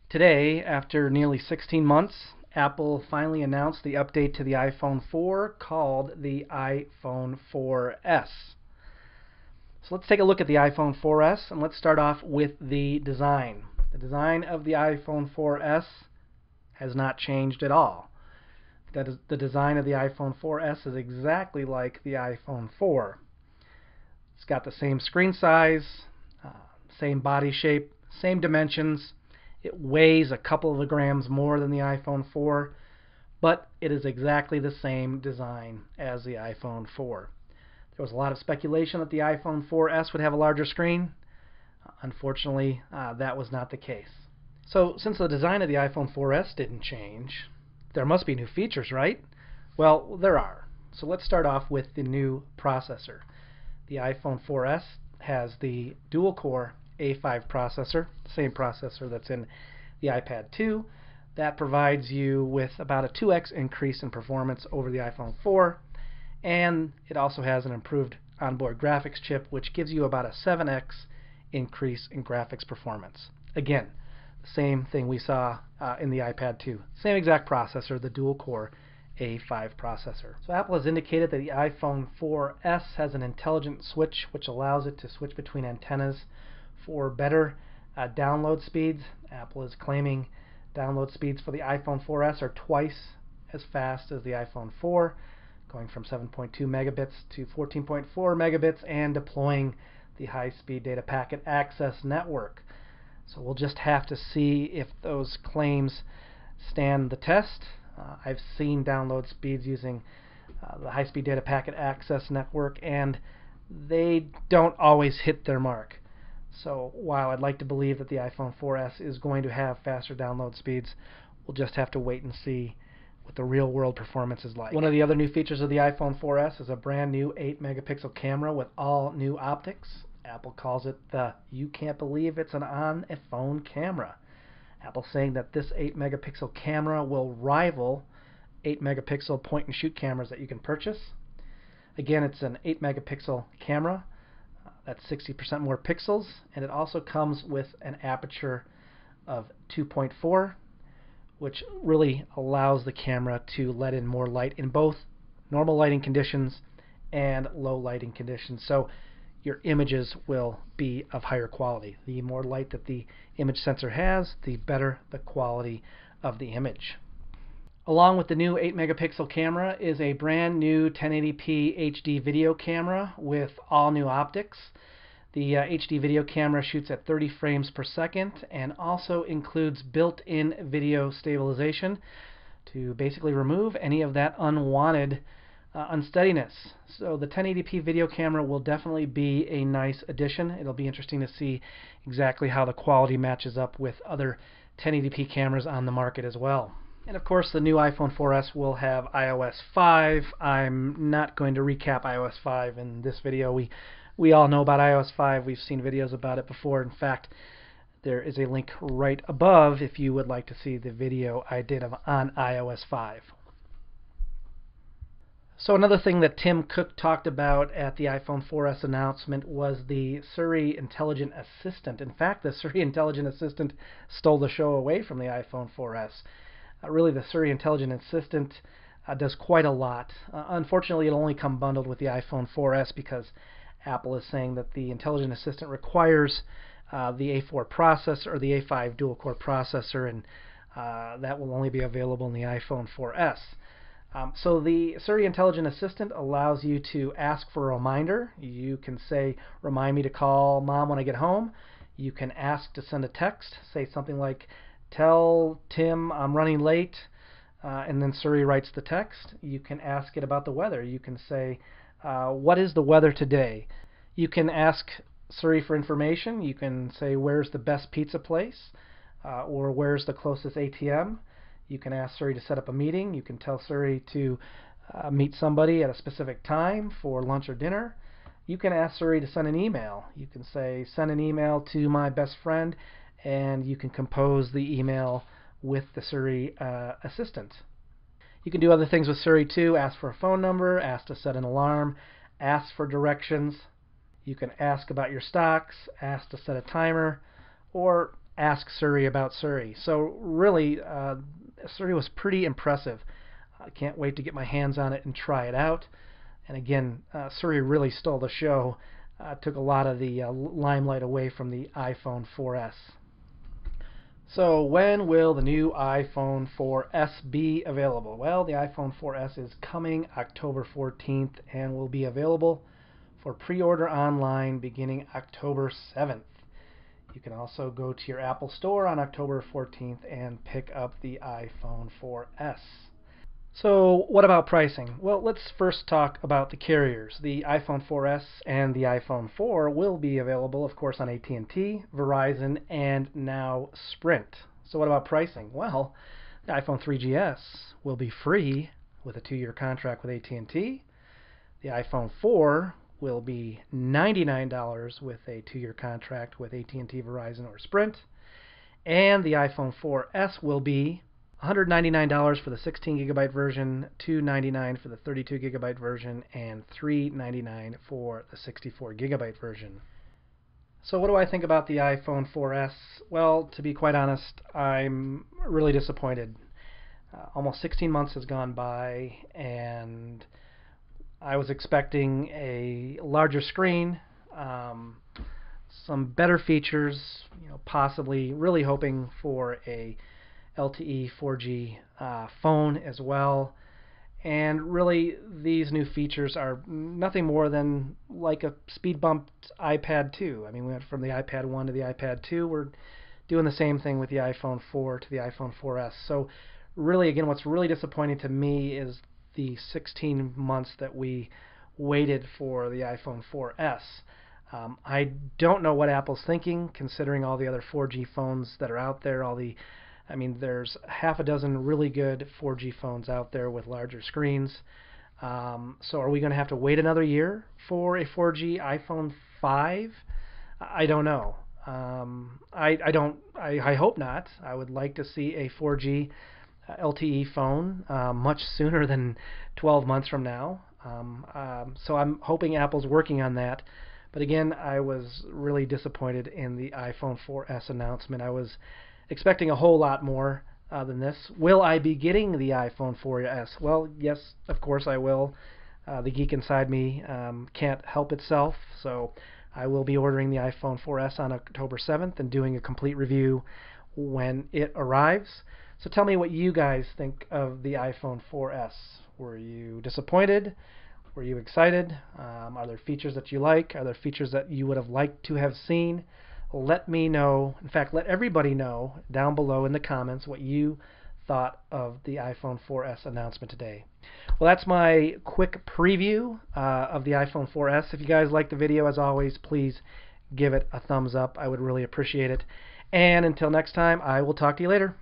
Today, after nearly 16 months, Apple finally announced the update to the iPhone 4 called the iPhone 4S. So let's take a look at the iPhone 4S, and let's start off with the design. The design of the iPhone 4S has not changed at all. That is, the design of the iPhone 4S is exactly like the iPhone 4. It's got the same screen size, same body shape, same dimensions. It weighs a couple of grams more than the iPhone 4, but it is exactly the same design as the iPhone 4. There was a lot of speculation that the iPhone 4S would have a larger screen. Unfortunately, that was not the case. So, since the design of the iPhone 4S didn't change, there must be new features, right? Well, there are. So let's start off with the new processor. The iPhone 4S has the dual-core A5 processor, the same processor that's in the iPad 2. That provides you with about a 2x increase in performance over the iPhone 4, and it also has an improved onboard graphics chip, which gives you about a 7x increase in graphics performance. Again, the same thing we saw in the iPad 2. Same exact processor, the dual-core A5 processor. So Apple has indicated that the iPhone 4S has an intelligent switch which allows it to switch between antennas for better download speeds. Apple is claiming download speeds for the iPhone 4S are twice as fast as the iPhone 4, going from 7.2 megabits to 14.4 megabits and deploying the high-speed data packet access network. So we'll just have to see if those claims stand the test. I've seen download speeds using the high-speed data packet access network, and they don't always hit their mark. So while I'd like to believe that the iPhone 4S is going to have faster download speeds, we'll just have to wait and see what the real-world performance is like. One of the other new features of the iPhone 4S is a brand new 8-megapixel camera with all new optics. Apple calls it the "you can't believe it's an on-a-phone camera." Apple's saying that this 8-megapixel camera will rival 8-megapixel point-and-shoot cameras that you can purchase. Again, it's an 8-megapixel camera. That's 60% more pixels, and it also comes with an aperture of 2.4, which really allows the camera to let in more light in both normal lighting conditions and low lighting conditions. So your images will be of higher quality. The more light that the image sensor has, the better the quality of the image. Along with the new 8-megapixel camera is a brand new 1080p HD video camera with all new optics. The HD video camera shoots at 30 frames per second and also includes built-in video stabilization to basically remove any of that unwanted unsteadiness. So the 1080p video camera will definitely be a nice addition. It'll be interesting to see exactly how the quality matches up with other 1080p cameras on the market as well. And of course, the new iPhone 4S will have iOS 5. I'm not going to recap iOS 5 in this video. We all know about iOS 5. We've seen videos about it before. In fact, there is a link right above if you would like to see the video I did on iOS 5. So another thing that Tim Cook talked about at the iPhone 4S announcement was the Siri Intelligent Assistant. In fact, the Siri Intelligent Assistant stole the show away from the iPhone 4S. Really, the Siri Intelligent Assistant does quite a lot. Unfortunately, it'll only come bundled with the iPhone 4S because Apple is saying that the Intelligent Assistant requires the A4 processor or the A5 dual-core processor, and that will only be available in the iPhone 4S. So the Siri Intelligent Assistant allows you to ask for a reminder. You can say, "Remind me to call Mom when I get home." You can ask to send a text, say something like, "Tell Tim I'm running late," and then Siri writes the text. You can ask it about the weather. You can say, "What is the weather today?" You can ask Siri for information. You can say, "Where's the best pizza place?" Or "Where's the closest ATM?" You can ask Siri to set up a meeting. You can tell Siri to meet somebody at a specific time for lunch or dinner. You can ask Siri to send an email. You can say, "Send an email to my best friend," and you can compose the email with the Siri assistant. You can do other things with Siri too. Ask for a phone number, ask to set an alarm, ask for directions. You can ask about your stocks, ask to set a timer, or Ask Siri about Siri. So really, Siri was pretty impressive. I can't wait to get my hands on it and try it out. And again, Siri really stole the show. Took a lot of the limelight away from the iPhone 4S. So when will the new iPhone 4S be available? Well, the iPhone 4S is coming October 14th and will be available for pre-order online beginning October 7th. You can also go to your Apple Store on October 14th and pick up the iPhone 4S. So what about pricing? Well, let's first talk about the carriers. The iPhone 4S and the iPhone 4 will be available, of course, on AT&T, Verizon, and now Sprint. So what about pricing? Well, the iPhone 3GS will be free with a 2-year contract with AT&T. The iPhone 4 will be $99 with a 2-year contract with AT&T, Verizon, or Sprint. And the iPhone 4S will be $199 for the 16 gigabyte version, $299 for the 32 gigabyte version, and $399 for the 64 gigabyte version. So what do I think about the iPhone 4S? Well, to be quite honest, I'm really disappointed. Almost 16 months has gone by, and I was expecting a larger screen, some better features, possibly really hoping for a LTE 4G phone as well. And really, these new features are nothing more than like a speed bumped iPad 2. I mean, we went from the iPad 1 to the iPad 2. We're doing the same thing with the iPhone 4 to the iPhone 4S. So really, again, what's really disappointing to me is the 16 months that we waited for the iPhone 4S. I don't know what Apple's thinking, considering all the other 4G phones that are out there, there's half a dozen really good 4G phones out there with larger screens. So are we going to have to wait another year for a 4G iPhone 5? I don't know. I hope not. I would like to see a 4G LTE phone much sooner than 12 months from now. So I'm hoping Apple's working on that. But again, I was really disappointed in the iPhone 4S announcement. I was expecting a whole lot more than this. Will I be getting the iPhone 4S? Well, yes, of course I will. The geek inside me can't help itself, so I will be ordering the iPhone 4S on October 7th and doing a complete review when it arrives. So tell me what you guys think of the iPhone 4S. Were you disappointed? Were you excited? Are there features that you like? Are there features that you would have liked to have seen? Let me know. In fact, let everybody know down below in the comments what you thought of the iPhone 4S announcement today. Well, that's my quick preview of the iPhone 4S. If you guys liked the video, as always, please give it a thumbs up. I would really appreciate it. And until next time, I will talk to you later.